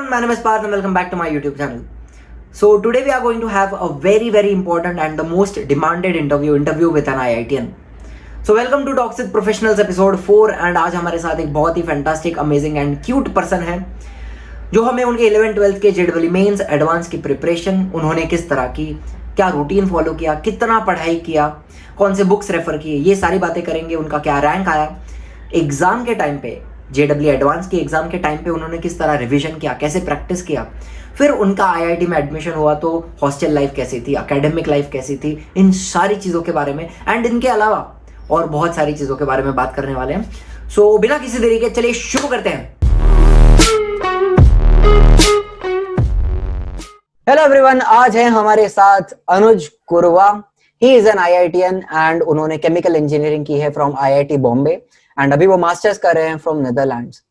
everyone, my name is Parth and welcome back to my YouTube channel. So today we are going to have a very important and the most demanded interview with an IITian. So welcome to Talks with Professionals episode 4 and आज हमारे साथ एक बहुत ही fantastic amazing and cute person है जो हमें उनके 11th-12th के जेडबल मेंस एडवांस की प्रिपरेशन, उन्होंने किस तरह की, क्या रूटीन फॉलो किया, कितना पढ़ाई किया, कौन से बुक्स रेफर किए, ये सारी बातें करेंगे. उनका क्या रैंक आया एग्जाम के टाइम पे, जेडब्ल्यू एडवांस के एग्जाम के टाइम पे उन्होंने किस तरह रिवीजन किया, कैसे प्रैक्टिस किया, फिर उनका आईआईटी में एडमिशन हुआ तो हॉस्टल लाइफ कैसी थी, एकेडमिक लाइफ कैसी थी, इन सारी चीज़ों के बारे में एंड इनके अलावा और बहुत सारी चीज़ों के बारे में बात करने वाले हैं. सो बिना किसी देरी के चलिए शुरू करते हैं. हेलो एवरीवन, आज है हमारे साथ Anuj Kurwa. He is an IITian and उन्होंने केमिकल इंजीनियरिंग की है फ्रॉम आईआईटी बॉम्बे एंड अभी वो मास्टर्स कर रहे हैं फ्रॉम नेदरलैंड्स.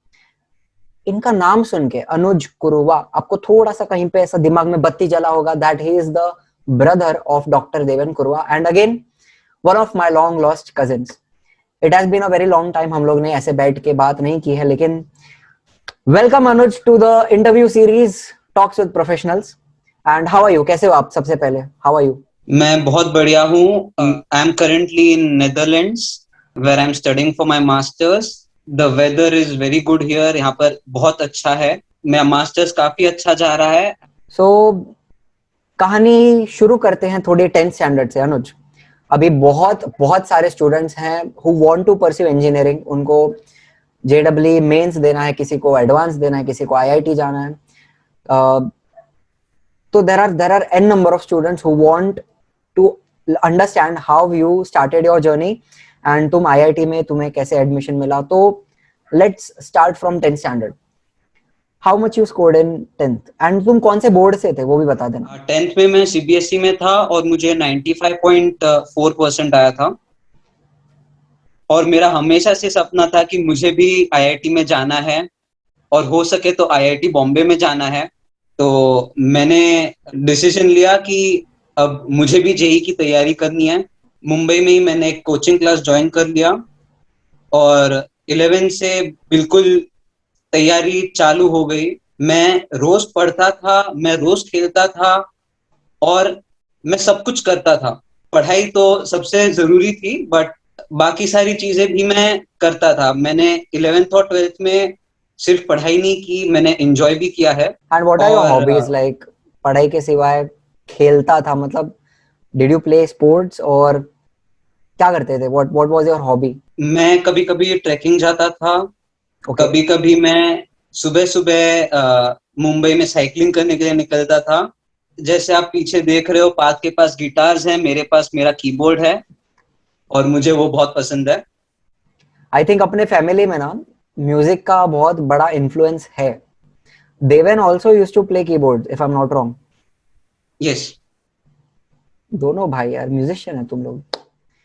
इनका नाम सुन के अनुज कुरवा आपको थोड़ा सा कहीं पे ऐसा दिमाग में बत्ती जला होगा that he is the brother of doctor Deven Kurwa and again one of my long lost cousins. It has been a very long time हम लोग ने ऐसे बैठ के बात नहीं की है, लेकिन welcome Anuj to the interview series talks with professionals. And how are you, कैसे हो आप? सबसे पहले हाउ आर यू? मैं बहुत बढ़िया हूँ. I am currently in Netherlands where I am studying for my masters. The weather is very good here. यहाँ पर बहुत अच्छा है. मेरा मास्टर्स काफी अच्छा जा रहा है. सो कहानी शुरू करते हैं थोड़ी 10th स्टैंडर्ड से. अनुज, अभी बहुत सारे स्टूडेंट्स हैं who want to pursue engineering. उनको जेडब्ल्यू मेंस देना है, किसी को एडवांस देना है, किसी को आईआईटी जाना है. तो there are n number of students who want to understand how you started your journey and तुम IIT में तुम्हें कैसे एडमिशन मिला. तो let's start from 10th standard. How much you scored in 10th and तुम कौन से बोर्ड से थे वो भी बता देना. 10th में मैं सीबीएसई में था और मुझे 95.4% आया था. और मेरा हमेशा से सपना था कि मुझे भी आईआईटी में जाना है और हो सके तो आईआईटी बॉम्बे में जाना है. तो मैंने डिसीजन लिया कि अब मुझे भी जेई की तैयारी करनी है. मुंबई में ही मैंने एक कोचिंग क्लास ज्वाइन कर लिया और 11 से बिल्कुल तैयारी चालू हो गई. मैं रोज पढ़ता था, मैं रोज खेलता था और मैं सब कुछ करता था. पढ़ाई तो सबसे जरूरी थी बट बाकी सारी चीजें भी मैं करता था. मैंने 11th और 12th में सिर्फ पढ़ाई नहीं की, मैंने एंजॉय भी किया है. And what are your hobbies? Like पढ़ाई के सिवाय खेलता था, मतलब डिड यू प्ले स्पोर्ट्स और क्या करते थे? What was your hobby? मैं कभी कभी ट्रैकिंग जाता था. कभी कभी मैं सुबह सुबह मुंबई में साइकिलिंग करने के लिए निकलता था. जैसे आप पीछे देख रहे हो, पाथ के पास गिटार्स हैं, मेरे पास मेरा कीबोर्ड है और मुझे वो बहुत पसंद है. आई थिंक अपने फैमिली में ना म्यूजिक का बहुत बड़ा इन्फ्लुएंस है. Deven also used to play keyboard if I am not wrong. Yes, दोनों भाई यार म्यूजिशियन है तुम लोग.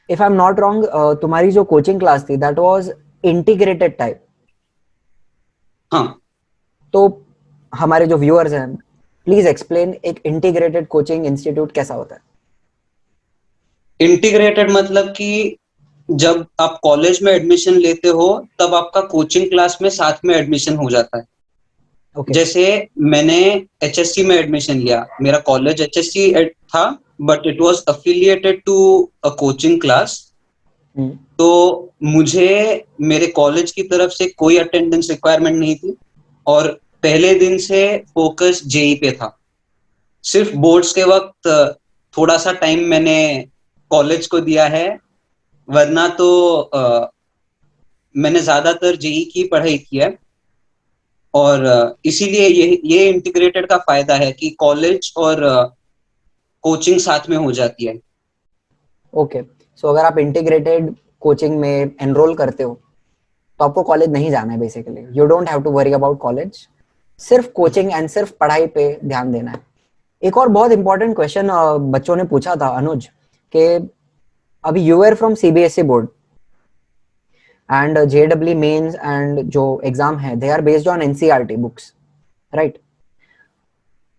If I am not wrong, तुम्हारी जो कोचिंग क्लास थी दैट वाज इंटीग्रेटेड टाइप. हाँ. तो हमारे जो व्यूअर्स हैं, प्लीज एक्सप्लेन एक इंटीग्रेटेड कोचिंग इंस्टीट्यूट कैसा होता है. इंटीग्रेटेड मतलब कि जब आप कॉलेज में एडमिशन लेते हो तब आपका कोचिंग क्लास में साथ में एडमिशन हो जाता है. Okay. जैसे मैंने एचएससी में एडमिशन लिया. मेरा कॉलेज एचएससी था but it was affiliated to a coaching class. तो मुझे मेरे कॉलेज की तरफ से कोई अटेंडेंस रिक्वायरमेंट नहीं थी और पहले दिन से फोकस जेई पे था. सिर्फ बोर्ड्स के वक्त थोड़ा सा टाइम मैंने कॉलेज को दिया है, वरना तो मैंने ज्यादातर जेई की पढ़ाई की है. और इसीलिए ये इंटीग्रेटेड का फायदा है कि कॉलेज और कोचिंग साथ में हो जाती है. ओके, सो अगर आप इंटीग्रेटेड कोचिंग में एनरोल करते हो तो आपको कॉलेज नहीं जाना है. Basically you don't have to worry about college, सिर्फ कोचिंग एंड सिर्फ पढ़ाई पे ध्यान देना है. एक और बहुत इंपॉर्टेंट क्वेश्चन बच्चों ने पूछा था अनुज कि अभी you are from CBSE board and जेडब्ल्यू मेंस एंड जो एग्जाम है they are based on NCERT books, right?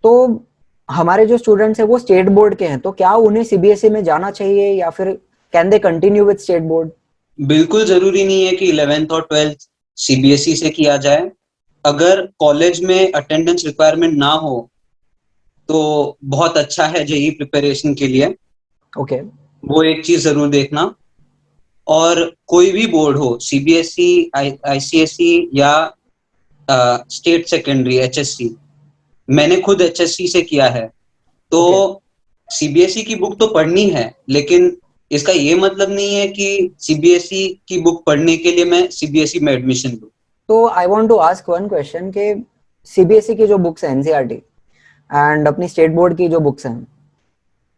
तो हमारे जो स्टूडेंट्स हैं वो स्टेट बोर्ड के हैं, तो क्या उन्हें सीबीएसई में जाना चाहिए या फिर can they continue with state board? बिल्कुल जरूरी नहीं है कि 11th और 12th सीबीएसई से किया जाए. अगर कॉलेज में अटेंडेंस रिक्वायरमेंट ना हो तो बहुत अच्छा है जेई प्रिपरेशन के लिए, ओके वो एक चीज जरूर देखना। और कोई भी बोर्ड हो, सीबीएसई, आईसीएसई या स्टेट सेकेंडरी एचएससी, मैंने खुद एचएससी से किया है, तो सीबीएसई की बुक तो पढ़नी है, लेकिन इसका ये मतलब नहीं है कि सीबीएसई की बुक पढ़ने के लिए मैं सीबीएसई में एडमिशन लूं। तो I want to ask one question कि सीबीएसई की जो बुक्स हैं एनसीईआरटी एंड अपनी स्टेट बोर्ड की जो बुक्स हैं,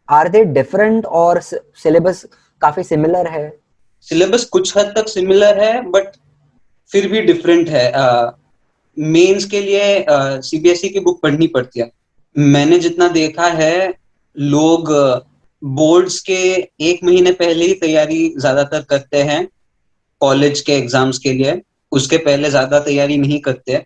आर दे डिफरेंट और सिलेबस काफी सिमिलर है? सिलेबस कुछ हद तक सिमिलर है, बट फिर भी डिफरेंट है। मेंस के लिए सीबीएसई की बुक पढ़नी पड़ती है। मैंने जितना देखा है, लोग बोर्ड्स के एक महीने पहले ही तैयारी ज्यादातर करते हैं कॉलेज के एग्जाम्स के लिए, उसके पहले ज्यादा तैयारी नहीं करते।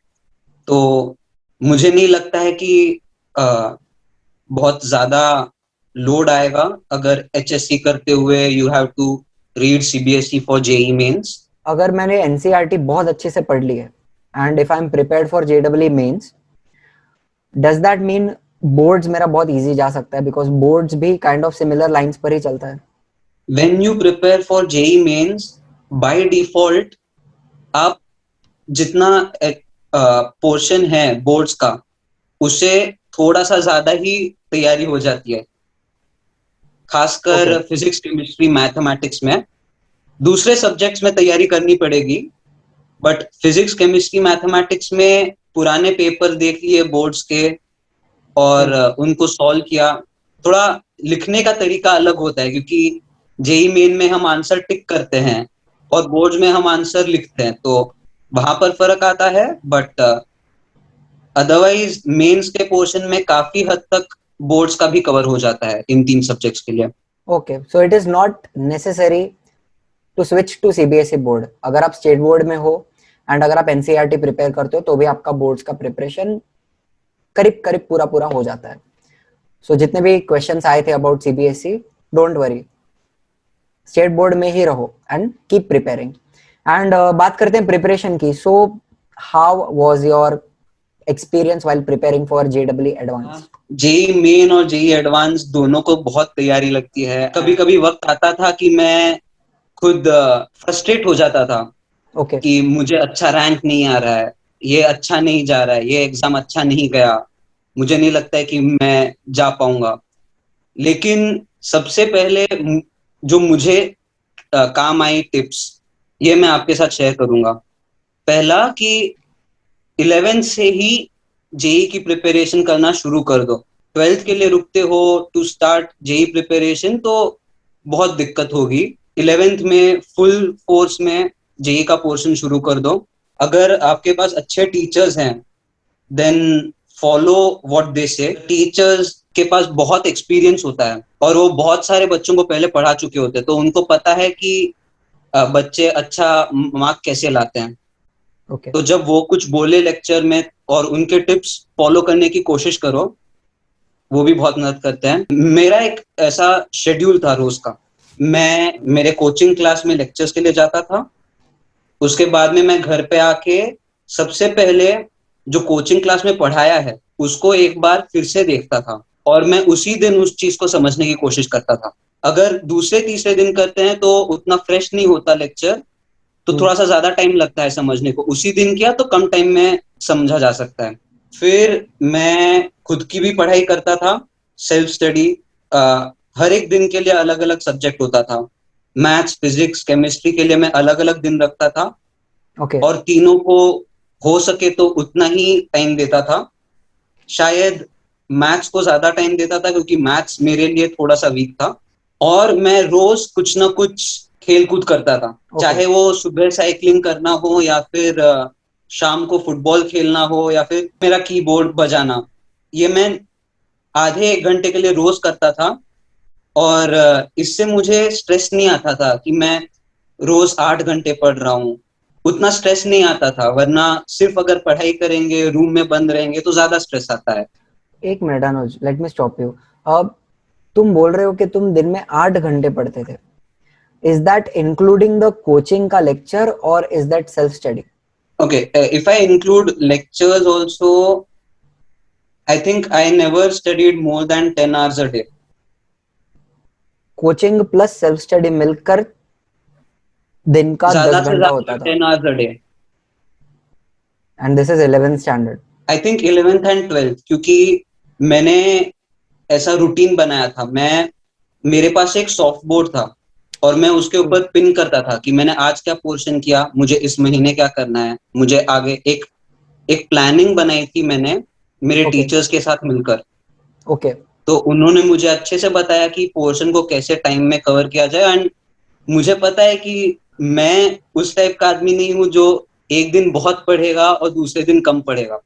तो मुझे नहीं लगता है कि बहुत ज्यादा लोड आएगा अगर एचएससी करते हुए you have to read CBSE for JEE mains. अगर मैंने एनसीईआरटी बहुत अच्छे से पढ़ ली है and if I am prepared for JEE mains, does that mean boards मेरा बहुत इजी जा सकता है? बिकॉज बोर्ड्स भी काइंड ऑफ सिमिलर लाइंस पर ही चलता है। When you prepare for JEE mains, by default आप जितना पोर्शन है बोर्ड्स का, उससे थोड़ा सा ज्यादा ही तैयारी हो जाती है, खासकर फिजिक्स, केमिस्ट्री, मैथमेटिक्स में। दूसरे सब्जेक्ट्स में तैयारी करनी पड़ेगी, बट फिजिक्स, केमिस्ट्री, मैथमेटिक्स में पुराने पेपर देख लिए बोर्ड्स के और उनको सॉल्व किया। थोड़ा लिखने का तरीका अलग होता है, क्योंकि जेई मेन में हम आंसर टिक करते हैं और बोर्ड्स में हम आंसर लिखते हैं, तो वहां पर फर्क आता है। बट अदरवाइज मेंस के पोर्शन में काफी हद तक बोर्ड्स का भी कवर हो जाता है इन 3 सब्जेक्ट्स के लिए। Okay, so it is not necessary to switch to CBSE board. अगर आप स्टेट बोर्ड में हो एंड अगर आप एनसीईआरटी प्रिपेयर करते हो तो भी आपका बोर्ड्स का प्रिपरेशन करीब करीब पूरा पूरा हो जाता है। सो जितने भी क्वेश्चंस आए थे about CBSE, don't worry, state board में ही रहो एंड कीप प्रिपेयरिंग। एंड बात करते हैं प्रिपरेशन की। So how was your experience while preparing for JEE advance? JEE main और जेई एडवांस दोनों को बहुत तैयारी लगती है। कभी कभी वक्त आता था कि मैं खुद फ्रस्ट्रेट हो जाता था कि मुझे अच्छा रैंक नहीं आ रहा है, ये अच्छा नहीं जा रहा है, ये एग्जाम अच्छा नहीं गया, मुझे नहीं लगता है कि मैं जा पाऊंगा। लेकिन सबसे पहले जो मुझे काम आई टिप्स, ये मैं आपके साथ शेयर करूंगा। पहला कि 11th से ही जेई की प्रिपरेशन करना शुरू कर दो। 12th के लिए रुकते हो टू स्टार्ट जेई प्रिपरेशन तो बहुत दिक्कत होगी। 11th में फुल फोर्स में जेई का पोर्शन शुरू कर दो। अगर आपके पास अच्छे टीचर्स हैं, देन फॉलो व्हाट दे से। टीचर्स के पास बहुत एक्सपीरियंस होता है और वो बहुत सारे बच्चों को पहले पढ़ा चुके होते हैं, तो उनको पता है कि बच्चे अच्छा मार्क कैसे लाते हैं। तो जब वो कुछ बोले लेक्चर में और उनके टिप्स फॉलो करने की कोशिश करो, वो भी बहुत मदद करते हैं। मेरा एक ऐसा शेड्यूल था रोज का। मैं मेरे कोचिंग क्लास में लेक्चर्स के लिए जाता था, उसके बाद में मैं घर पे आके सबसे पहले जो कोचिंग क्लास में पढ़ाया है उसको एक बार फिर से देखता था और मैं उसी दिन उस चीज को समझने की कोशिश करता था। अगर दूसरे तीसरे दिन करते हैं तो उतना फ्रेश नहीं होता लेक्चर, तो थोड़ा सा ज्यादा टाइम लगता है समझने को। उसी दिन किया तो कम टाइम में समझा जा सकता है। फिर मैं खुद की भी पढ़ाई करता था, सेल्फ स्टडी। हर एक दिन के लिए अलग अलग सब्जेक्ट होता था। मैथ्स, फिजिक्स, केमिस्ट्री के लिए मैं अलग अलग दिन रखता था और तीनों को हो सके तो उतना ही टाइम देता था। शायद मैथ्स को ज्यादा टाइम देता था क्योंकि मैथ्स मेरे लिए थोड़ा सा वीक था। और मैं रोज कुछ ना कुछ खेल कूद करता था, चाहे वो सुबह साइकिलिंग करना हो या फिर शाम को फुटबॉल खेलना हो या फिर मेरा कीबोर्ड बजाना। ये मैं आधे 1 घंटे के लिए रोज करता था और इससे मुझे स्ट्रेस नहीं आता था कि मैं रोज 8 घंटे पढ़ रहा हूँ। उतना स्ट्रेस नहीं आता था, वरना सिर्फ अगर पढ़ाई करेंगे, रूम में बंद रहेंगे तो ज्यादा स्ट्रेस आता है। एक minute Anuj, let me stop you. अब तुम बोल रहे हो कि तुम दिन में 8 घंटे पढ़ते थे। Is that including the coaching का लेक्चर और is that self study? Okay, if I include lectures also, I think I never studied more than 10 hours a day. Coaching plus self study मिलकर दिन का ज्यादा 10 से घंटा ज्यादा होता था, 10 hours a day. And this is 11th standard. I think 11th and 12th, क्योंकि मैंने ऐसा रूटीन बनाया था. मेरे पास एक सॉफ्ट बोर्ड था और मैं उसके ऊपर पिन करता था कि मैंने आज क्या पोर्शन किया, मुझे इस महीने क्या करना है, मुझे आगे एक एक प्लानिंग बनाई थी मैंने मेरे ओके टीचर्स के साथ मिलकर. ओके. तो उन्होंने मुझे अच्छे से बताया कि पोर्शन को कैसे टाइम में कवर किया जाए. एंड मुझे पता है कि मैं उस टाइप का आदमी नहीं हूँ जो एक दिन बहुत पढ़ेगा और दूसरे दिन कम पढ़ेगा.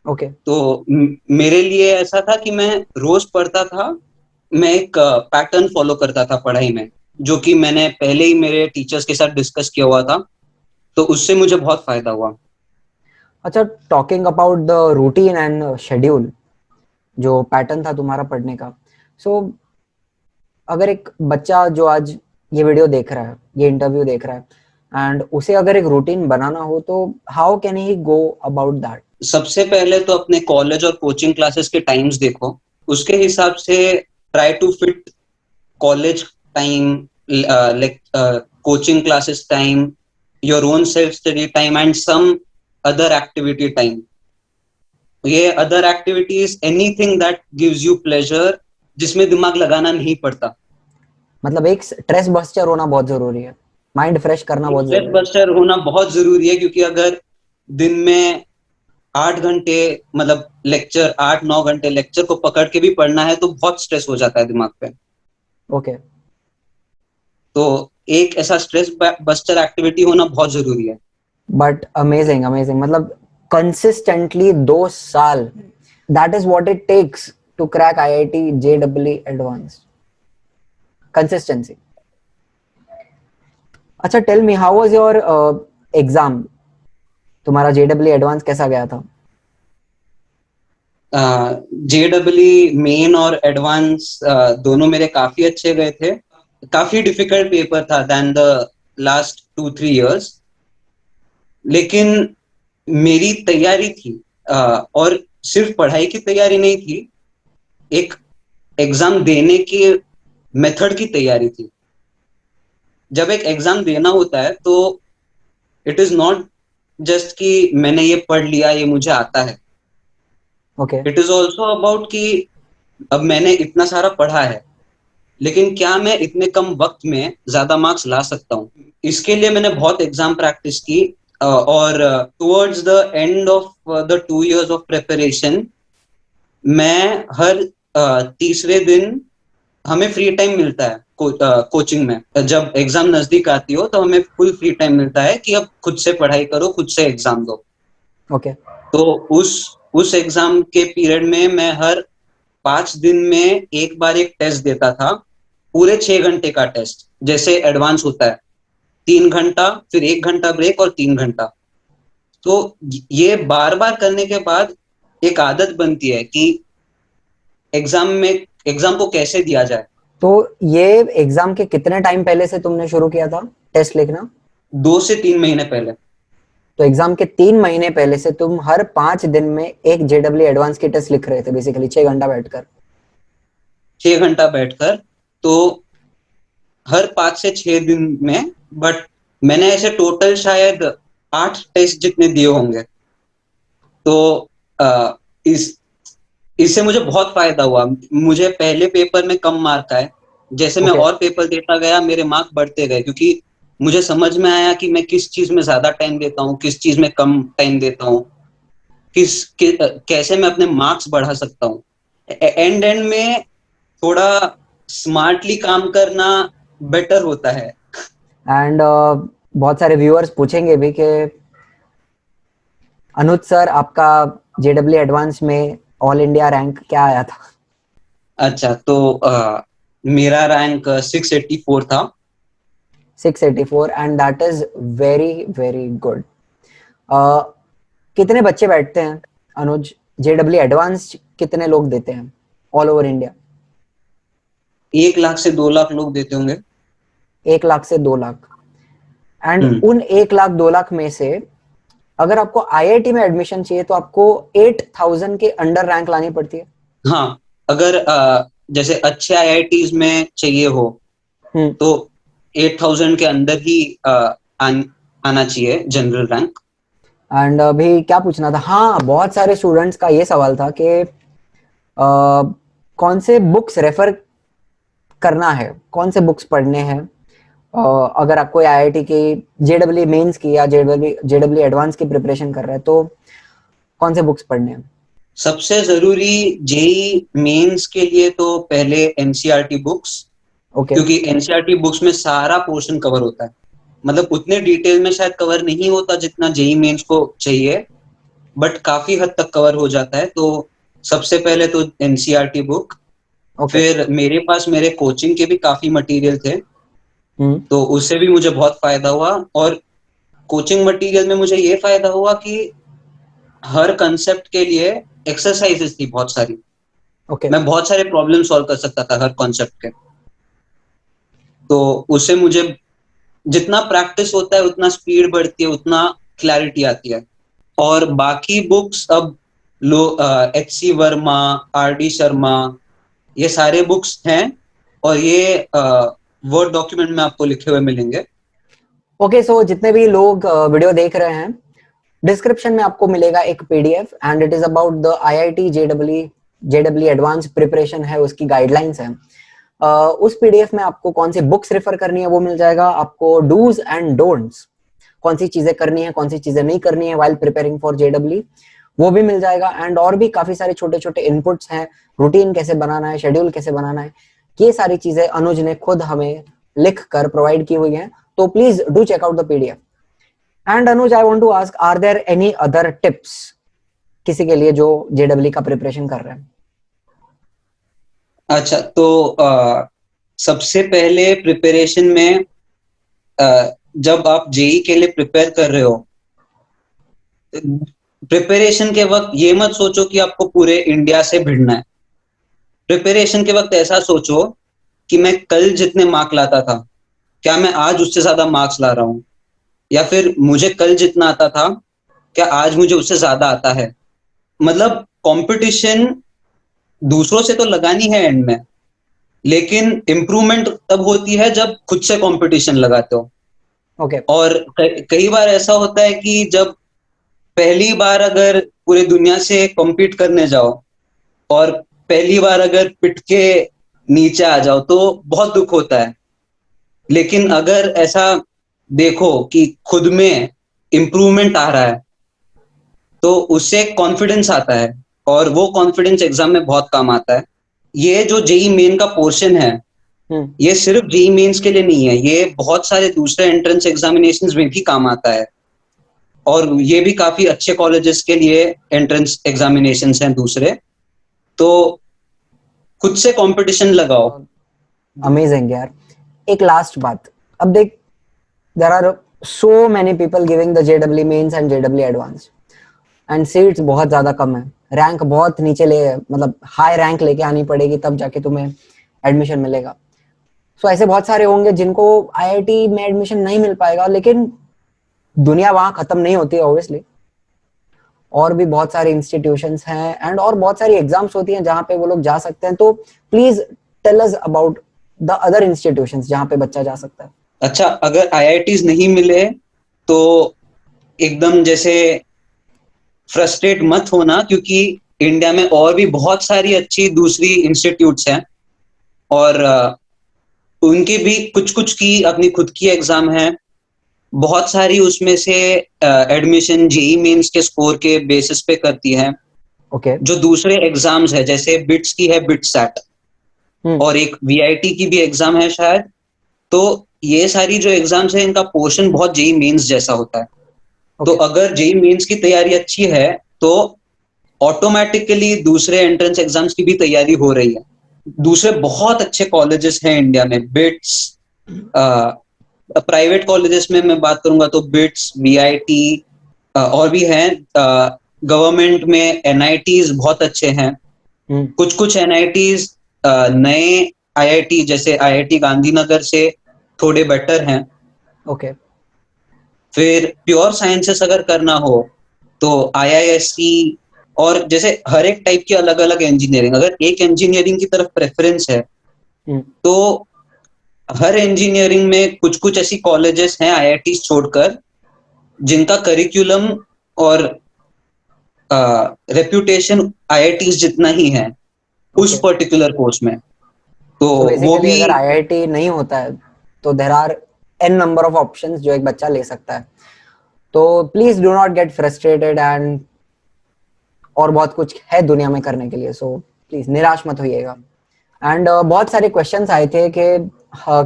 ओके. तो मेरे लिए ऐसा था कि मैं रोज पढ़ता था. मैं एक पैटर्न फॉलो करता था पढ़ाई में, जो कि मैंने पहले ही मेरे टीचर्स के साथ डिस्कस किया हुआ था. तो उससे मुझे बहुत फायदा हुआ. अच्छा, talking about the routine and schedule, जो पैटर्न था तुम्हारा पढ़ने का, सो अगर एक बच्चा जो आज ये वीडियो देख रहा है, ये इंटरव्यू देख रहा है, एंड उसे अगर एक रूटीन बनाना हो, तो how can he go about that? सबसे पहले तो अपने कॉलेज और कोचिंग क्लासेस के टाइम्स देखो. उसके हिसाब से try to fit college time, like coaching classes time, your own self study time and some other activity time. ये other activities anything that gives you pleasure, जिसमें दिमाग लगाना नहीं पड़ता. मतलब एक स्ट्रेस बस्टर होना बहुत जरूरी है, माइंड फ्रेश करना बहुत स्ट्रेस जरूरी है. बस्टर होना बहुत जरूरी है, क्योंकि अगर दिन में 8 घंटे, मतलब लेक्चर 8-9 घंटे लेक्चर को पकड़ के भी पढ़ना है तो बहुत स्ट्रेस हो जाता है दिमाग पे. ओके. तो एक ऐसा स्ट्रेस बस्टर एक्टिविटी होना बहुत जरूरी है. बट अमेजिंग अमेजिंग, मतलब कंसिस्टेंटली 2 साल, that is what it takes to crack IIT JEE advance. Consistency. अच्छा, tell me, how was your exam? तुम्हारा जेईई एडवांस कैसा गया था? जेडब्ल्यू मेन और एडवांस दोनों मेरे काफी अच्छे गए थे. काफी डिफिकल्ट पेपर था देन द लास्ट 2-3 years. लेकिन मेरी तैयारी थी, और सिर्फ पढ़ाई की तैयारी नहीं थी, एक एग्जाम देने के मेथड की तैयारी थी. जब एक एग्जाम देना होता है तो इट इज नॉट जस्ट कि मैंने ये पढ़ लिया, ये मुझे आता है. Okay. It is also about कि अब मैंने इतना सारा पढ़ा है, लेकिन क्या मैं इतने कम वक्त में ज्यादा मार्क्स ला सकता हूँ. इसके लिए मैंने बहुत एग्जाम प्रैक्टिस की. और towards the end of the 2 years of preparation, मैं हर तीसरे दिन, हमें फ्री टाइम मिलता है कोचिंग में. जब एग्जाम नजदीक आती हो तो हमें फुल फ्री टाइम मिलता है कि अब खुद से पढ़ाई करो, खुद से एग्जाम दो. ओके. तो उस एग्जाम के पीरियड में मैं हर 5 दिन में एक बार एक टेस्ट देता था. पूरे 6 घंटे का टेस्ट, जैसे एडवांस होता है. 3 घंटा, फिर 1 घंटा ब्रेक और 3 घंटा. तो ये बार बार करने के बाद एक आदत बनती है कि एग्जाम को कैसे दिया जाए. तो ये एग्जाम के कितने टाइम पहले से तुमने शुरू किया था टेस्ट लिखना? 2 से 3 महीने पहले. तो एग्जाम के 3 महीने पहले से तुम हर 5 दिन में एक जेडब्ल्यू एडवांस की टेस्ट लिख रहे थे, बेसिकली 6 घंटा बैठकर. 6 घंटा बैठकर. तो हर 5 से 6 दिन में. बट मैंने ऐसे टोटल शायद 8 टेस्ट जितने दिए होंगे. तो इस इससे मुझे बहुत फायदा हुआ. मुझे पहले पेपर में कम मार्क आए. जैसे मैं ओके. और पेपर देता गया, मेरे मार्क बढ़ते गए, क्योंकि मुझे समझ में आया कि मैं किस चीज में ज्यादा टाइम देता हूँ, किस चीज में कम टाइम देता हूँ, कैसे मैं अपने मार्क्स बढ़ा सकता हूँ. एंड में थोड़ा स्मार्टली काम करना बेटर होता है. एंड बहुत सारे व्यूअर्स पूछेंगे भी कि अनुज सर, आपका जेडब्ल्यू एडवांस में ऑल इंडिया रैंक क्या आया था? अच्छा, तो मेरा रैंक 684 था. 684, and that is very very good. कितने बच्चे बैठते हैं अनुज? जेडब्ल्यू एडवांस कितने लोग देते हैं ऑल ओवर इंडिया? 1 लाख से 2 लाख लोग देते होंगे. 1 लाख से 2 लाख. एंड हम्म. उन 1 लाख 2 लाख में से अगर आपको आईआईटी में एडमिशन चाहिए तो आपको 8000 के अंडर रैंक लानी पड़ती है। हाँ, अगर जैसे अच्छे आईआईटीज में चाहिए हो हम्म। तो 8000 के अंदर ही आना चाहिए जनरल रैंक। एंड अभी क्या पूछना था, हाँ बहुत सारे स्टूडेंट्स का ये सवाल था कि कौन से बुक्स रेफर करना है, कौन से बुक्स पढ़ने हैं। अगर आप कोई आईआईटी की जेडब्ल्यू मेंस की या जेडब्ल्यू एडवांस की प्रिपरेशन कर रहे हैं तो कौन से बुक्स पढ़ने हैं? सबसे जरूरी जेई मेंस के लिए तो पहले एनसीईआरटी बुक्स, ओके। क्योंकि एनसीईआरटी बुक्स में सारा पोर्शन कवर होता है। मतलब उतने डिटेल में शायद कवर नहीं होता जितना जेई मेंस को चाहिए, बट काफी हद तक कवर हो जाता है। तो सबसे पहले तो एनसीईआरटी बुक। ओके। फिर मेरे पास मेरे कोचिंग के भी काफी मटेरियल थे, हम्म। तो उससे भी मुझे बहुत फायदा हुआ। और कोचिंग मटेरियल में मुझे ये फायदा हुआ कि हर कंसेप्ट के लिए एक्सरसाइजेस थी बहुत सारी। ओके। मैं बहुत सारे प्रॉब्लम सॉल्व कर सकता था हर कॉन्सेप्ट के। तो उससे मुझे जितना प्रैक्टिस होता है उतना स्पीड बढ़ती है, उतना क्लैरिटी आती है। और बाकी बुक्स अब लो, H C Verma, R D Sharma, ये सारे बुक्स हैं। और ये वर्ड डॉक्यूमेंट में आपको लिखे हुए मिलेंगे। ओके, सो जितने भी लोग वीडियो देख रहे हैं, डिस्क्रिप्शन में आपको मिलेगा एक PDF and it is about the IIT JW advance preparation है, उसकी गाइडलाइंस है। उस पीडीएफ में आपको कौन सी बुक्स रेफर करनी है वो मिल जाएगा, आपको डूज एंड डोंट्स, कौन सी चीजें करनी है कौन सी चीजें नहीं करनी है वाइल प्रिपेयरिंग फॉर जेडब्ल्यू, वो भी मिल जाएगा। एंड और भी काफी सारे छोटे छोटे इनपुट्स हैं, रूटीन कैसे बनाना है, शेड्यूल कैसे बनाना है, ये सारी चीजें अनुज ने खुद हमें लिख कर प्रोवाइड की हुई हैं। तो please do check out the PDF. And Anuj, I want to ask, are there any other tips किसी के लिए जो जेडब्ल्यू का प्रिपरेशन कर रहे हैं? अच्छा, तो सबसे पहले प्रिपरेशन में जब आप जेई के लिए प्रिपेयर कर रहे हो, प्रिपरेशन के वक्त ये मत सोचो कि आपको पूरे इंडिया से भिड़ना है। प्रिपरेशन के वक्त ऐसा सोचो कि मैं कल जितने मार्क लाता था, क्या मैं आज उससे ज्यादा मार्क्स ला रहा हूँ, या फिर मुझे कल जितना आता था क्या आज मुझे उससे ज्यादा आता है। मतलब कंपटीशन दूसरों से तो लगानी है एंड में, लेकिन इम्प्रूवमेंट तब होती है जब खुद से कंपटीशन लगाते हो। ओके। और कई बार ऐसा होता है कि जब पहली बार अगर पूरे दुनिया से कॉम्पीट करने जाओ और पहली बार अगर पिट के नीचे आ जाओ तो बहुत दुख होता है। लेकिन अगर ऐसा देखो कि खुद में इम्प्रूवमेंट आ रहा है तो उससे कॉन्फिडेंस आता है, और वो कॉन्फिडेंस एग्जाम में बहुत काम आता है। ये जो जेई मेन का पोर्शन है, ये सिर्फ जेई मेंस के लिए नहीं है, ये बहुत सारे दूसरे एंट्रेंस एग्जामिनेशंस में भी काम आता है। और ये भी काफी अच्छे कॉलेजेस के लिए एंट्रेंस एग्जामिनेशंस हैं दूसरे। तो खुद से कंपटीशन लगाओ। अमेजिंग यार। एक लास्ट बात, अब देख, there are so many people giving the JW mains and JW advance and seats बहुत ज्यादा कम है, रैंक बहुत नीचे ले, मतलब हाई रैंक लेके आनी पड़ेगी तब जाके तुम्हें एडमिशन मिलेगा। सो ऐसे बहुत सारे होंगे जिनको आईआईटी में एडमिशन नहीं मिल पाएगा, लेकिन दुनिया वहां खत्म नहीं होती है ऑब्वियसली। और भी बहुत सारे इंस्टीट्यूशंस हैं एंड और बहुत सारी एग्जाम्स होती हैं जहां पे वो लोग जा सकते हैं। तो please tell us about the other institutions जहां पे बच्चा जा सकता है। अच्छा, अगर आईआईटीज नहीं मिले तो एकदम जैसे फ्रस्ट्रेट मत होना, क्योंकि इंडिया में और भी बहुत सारी अच्छी दूसरी इंस्टीट्यूट्स हैं। और उनकी भी कुछ कुछ की अपनी खुद की एग्जाम है। बहुत सारी उसमें से एडमिशन जेई मेंस के स्कोर के बेसिस पे करती है। ओके। जो दूसरे एग्जाम्स है, जैसे बिट्स की है बिट सैट, और एक वीआईटी की भी एग्जाम है शायद। तो ये सारी जो एग्जाम्स है इनका पोर्शन बहुत जेई मेंस जैसा होता है। तो अगर जेई मेंस की तैयारी अच्छी है तो ऑटोमेटिकली दूसरे एंट्रेंस एग्जाम्स की भी तैयारी हो रही है। दूसरे बहुत अच्छे कॉलेजेस हैं इंडिया में, बिट्स, प्राइवेट कॉलेजेस में मैं बात करूंगा तो बिट्स, वीआईटी, और भी हैं। गवर्नमेंट में एनआईटीज बहुत अच्छे हैं। कुछ कुछ एनआईटीज नए आईआईटी जैसे आईआईटी गांधीनगर से थोड़े बेटर हैं। ओके। फिर प्योर साइंसेस अगर करना हो तो IISc और जैसे हर एक टाइप की अलग अलग इंजीनियरिंग, अगर एक इंजीनियरिंग की तरफ प्रेफरेंस है हम्म, तो हर इंजीनियरिंग में कुछ कुछ ऐसी कॉलेजेस हैं IIT छोड़कर जिनका करिकुलम और रेप्यूटेशन IIT जितना ही है उस ओके। पर्टिकुलर कोर्स में, तो सो वो बेसिकली भी। अगर आईआईटी नहीं होता है तो there are an number of options जो एक बच्चा ले सकता है। तो please do not get frustrated and और बहुत कुछ है दुनिया में करने के लिए, सो प्लीज निराश मत होइएगा। एंड बहुत सारे क्वेश्चंस आए थे कि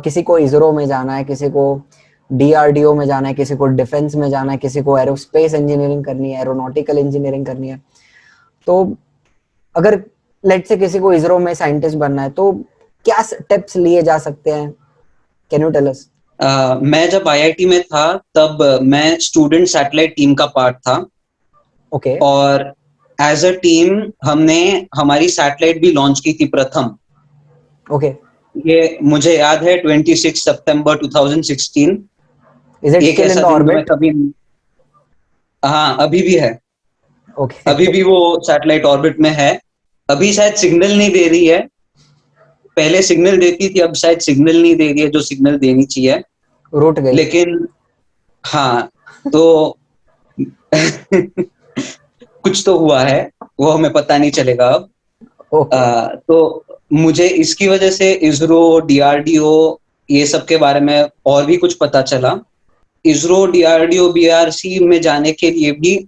किसी को इसरो में जाना है, किसी को डीआरडीओ में जाना है, किसी को डिफेंस में जाना है, किसी को एरोस्पेस इंजीनियरिंग करनी है, एरोनॉटिकल इंजीनियरिंग करनी है। तो अगर लेट से किसी को इसरो में साइंटिस्ट बनना है तो क्या टिप्स लिए जा सकते हैं? Can you tell us? मैं जब IIT में था तब मैं स्टूडेंट सैटेलाइट टीम का पार्ट था, ओके। और एज अ टीम हमने हमारी सैटेलाइट भी लॉन्च की थी प्रथम। ओके। ये मुझे याद है 26 सितंबर 2016। इज इट एक स्टिल इन ऐसा द दिन जो मैं ऑर्बिट? कभी, हाँ अभी भी है, ओके। अभी भी वो सैटेलाइट ऑर्बिट में है। अभी शायद सिग्नल नहीं दे रही है, पहले सिग्नल देती थी, अब शायद सिग्नल नहीं दे रही है जो सिग्नल देनी चाहिए। रूट गई। लेकिन हाँ, तो कुछ तो हुआ है, वो हमें पता नहीं चलेगा अब। ओके। तो मुझे इसकी वजह से इसरो, DRDO ये सब के बारे में और भी कुछ पता चला। इसरो, DRDO, BRC में जाने के लिए भी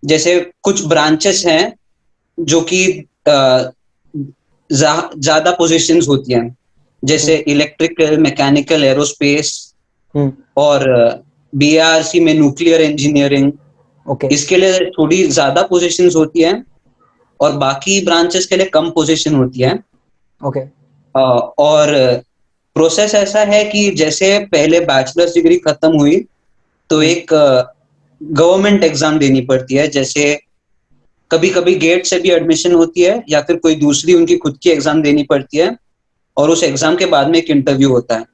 जैसे कुछ ब्रांचेस हैं जो कि ज्यादा पोजीशंस होती हैं, जैसे इलेक्ट्रिकल, मैकेनिकल, एरोस्पेस, हम्म। और BRC में न्यूक्लियर इंजीनियरिंग। ओके। इसके लिए थोड़ी ज्यादा पोजीशंस होती हैं और बाकी ब्रांचेस के लिए कम पोजीशन होती है। ओके। और प्रोसेस ऐसा है कि जैसे पहले बैचलर्स डिग्री खत्म हुई तो एक गवर्नमेंट एग्जाम देनी पड़ती है, जैसे कभी कभी गेट से भी एडमिशन होती है या फिर कोई दूसरी उनकी खुद की एग्जाम देनी पड़ती है, और उस एग्जाम के बाद में एक इंटरव्यू होता है।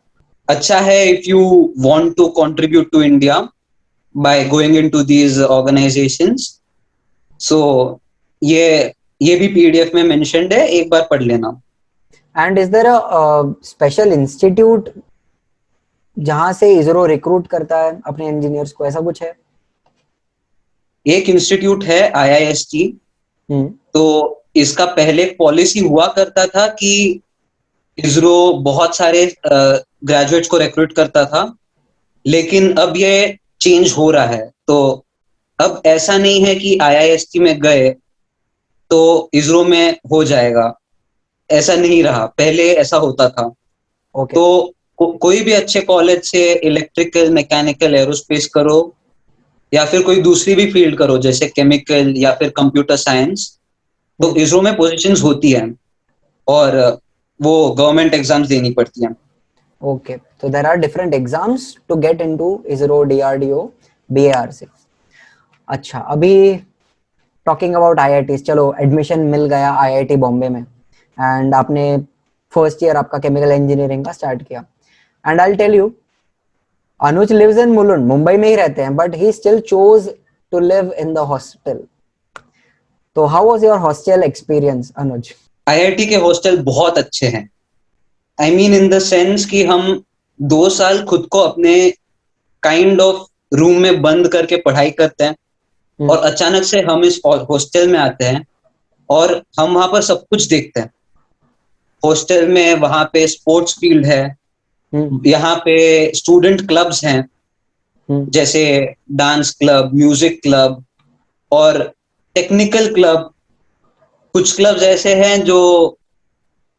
अच्छा है if you want to contribute to India by going into these organisations. So ये ये भी PDF में मेंशन्ड है, एक बार पढ़ लेना। And is there a special institute जहां से इसरो रिक्रूट करता है अपने इंजीनियर्स को, ऐसा कुछ है? एक इंस्टीट्यूट है IIST। हम्म। तो इसका पहले एक पॉलिसी हुआ करता था कि इसरो बहुत सारे ग्रेजुएट्स को रिक्रूट करता था, लेकिन अब ये चेंज हो रहा है। तो अब ऐसा नहीं है कि IIST में गए तो इसरो में हो जाएगा, ऐसा नहीं रहा, पहले ऐसा होता था। ओके। तो कोई भी अच्छे कॉलेज से इलेक्ट्रिकल, मैकेनिकल, एरोस्पेस करो या फिर कोई दूसरी भी फील्ड करो जैसे केमिकल या फिर कंप्यूटर साइंस, तो इसरो में पोजीशंस होती हैं और वो गवर्नमेंट एग्जाम्स देनी पड़ती हैं। ओके, तो there are different exams to get into ISRO, DRDO, BARC. अच्छा, अभी टॉकिंग अबाउट आईआईटी, चलो एडमिशन मिल गया आईआईटी बॉम्बे में एंड आपने फर्स्ट ईयर आपका केमिकल इंजीनियरिंग का स्टार्ट किया। And I will tell you, Anuj lives in Mulund, Mumbai में ही रहते हैं, but he still chose to live in the hostel. तो how was your hostel experience Anuj? IIT के हॉस्टल बहुत अच्छे हैं। I mean in the sense कि हम 2 साल खुद को अपने काइंड ऑफ रूम में बंद करके पढ़ाई करते हैं, और अचानक से हम इस हॉस्टल में आते हैं और हम वहां पर सब कुछ देखते हैं। हॉस्टल में वहां पे स्पोर्ट्स फील्ड है, यहाँ पे स्टूडेंट क्लब्स हैं जैसे डांस क्लब, म्यूजिक क्लब और टेक्निकल क्लब। कुछ क्लब्स ऐसे हैं जो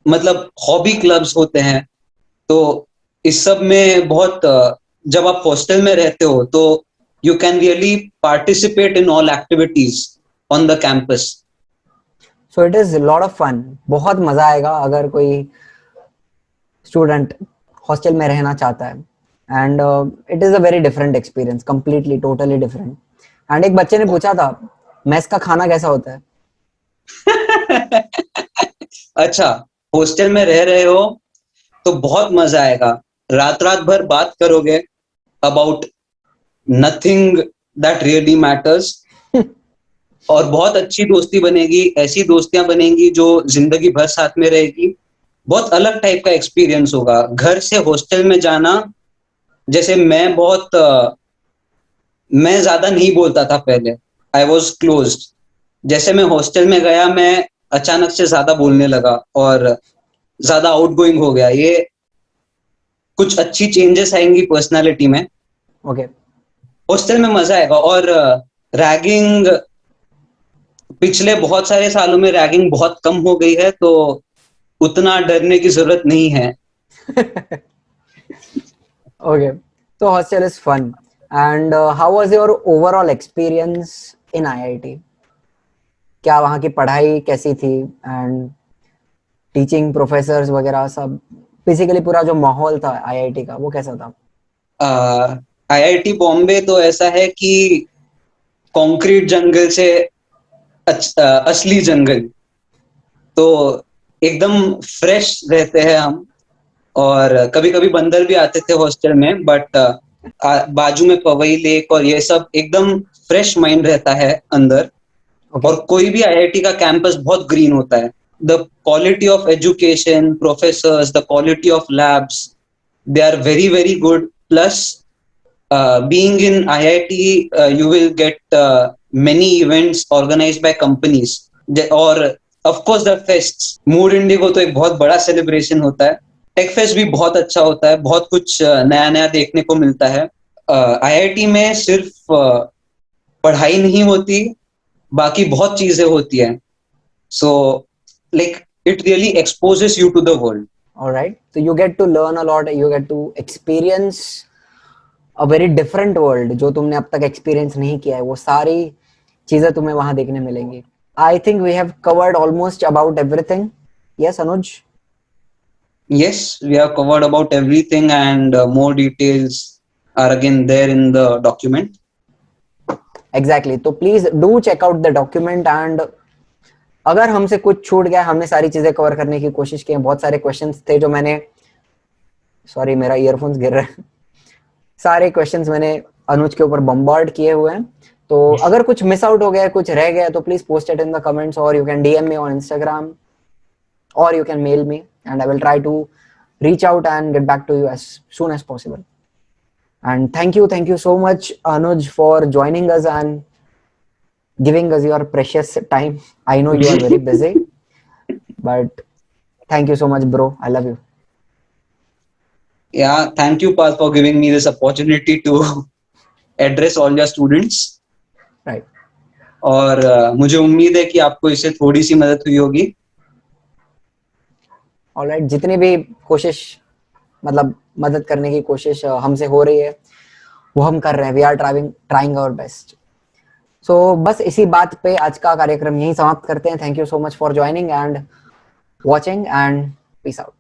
मतलब हॉबी क्लब्स होते हैं। तो इस सब में बहुत जब आप हॉस्टल में रहते हो तो you can really participate in all activities on the campus. So it is lot of fun, बहुत मजा आएगा अगर कोई स्टूडेंट हॉस्टल में रहना चाहता है। And it is a very different experience, completely totally different. And एक बच्चे ने पूछा था मेस का खाना कैसा होता है? अच्छा, हॉस्टल में रह रहे हो तो बहुत मजा आएगा, रात रात भर बात करोगे about nothing that really matters. और बहुत अच्छी दोस्ती बनेगी, ऐसी दोस्तियां बनेंगी जो जिंदगी भर साथ में रहेगी। बहुत अलग टाइप का एक्सपीरियंस होगा घर से हॉस्टल में जाना। जैसे मैं ज्यादा नहीं बोलता था पहले, आई वॉज क्लोज्ड। जैसे मैं हॉस्टल में गया, मैं अचानक से ज्यादा बोलने लगा और ज्यादा आउटगोइंग हो गया। ये कुछ अच्छी चेंजेस आएंगी पर्सनालिटी में। ओके। हॉस्टल में मजा आएगा। और रैगिंग, पिछले बहुत सारे सालों में रैगिंग बहुत कम हो गई है, तो उतना डरने की जरूरत नहीं है। Okay, so hostel is fun. And how was your overall experience in IIT? क्या वहाँ की पढ़ाई कैसी थी एंड टीचिंग प्रोफेसर्स वगैरह सब, बेसिकली पूरा जो माहौल था आईआईटी का वो कैसा था? आईआईटी बॉम्बे तो ऐसा है कि कंक्रीट जंगल से असली जंगल। तो एकदम फ्रेश रहते हैं हम। और कभी कभी बंदर भी आते थे हॉस्टल में, बट बाजू में पवई लेक और ये सब, एकदम फ्रेश माइंड रहता है अंदर। ओके। और कोई भी आईआईटी का कैंपस बहुत ग्रीन होता है। The quality of education, professors, the quality of labs, they are very very good. Plus being in IIT, you will get many events organized by companies, और of course the fests। Mood Indigo तो एक बहुत बड़ा celebration होता है। Tech fest भी बहुत अच्छा होता है, बहुत कुछ नया नया देखने को मिलता है। आईआईटी में सिर्फ पढ़ाई नहीं होती, बाकी बहुत चीजें होती है। So like it really exposes you to the world. Alright, so you get to learn a lot, you get to experience a very different world जो तुमने अब तक एक्सपीरियंस नहीं किया है, वो सारी चीजें तुम्हें वहां देखने मिलेंगी। I think we have covered almost about everything. Yes Anuj? Yes, we have covered about everything, and more details are again there in the document. Exactly, तो please do check out the document. And अगर हमसे कुछ छूट गया, हमने सारी चीजें cover करने की कोशिश की है। बहुत सारे क्वेश्चंस थे जो मैंने, सॉरी मेरा ईयरफोन्स गिर रहा है, सारे क्वेश्चंस मैंने अनुज के ऊपर बम्बार्ड किए हुए हैं। तो अगर कुछ मिस आउट हो गया, कुछ रह गया, तो please post it in the comments, और you can DM me on Instagram, or you can mail me, and I will try to reach out and get back to you as soon as possible. And thank you so much Anuj for joining us and giving us your precious time. I know you are very busy, but thank you so much bro, I love you. Yeah, thank you Paul for giving me this opportunity to address all your students. Right. और मुझे उम्मीद है कि आपको इससे थोड़ी सी मदद हुई होगी। ऑलराइट, जितनी भी कोशिश, मतलब मदद करने की कोशिश हमसे हो रही है वो हम कर रहे हैं। We are trying our best. So बस इसी बात पे आज का कार्यक्रम यहीं समाप्त करते हैं। Thank you so much for joining and watching, and peace out.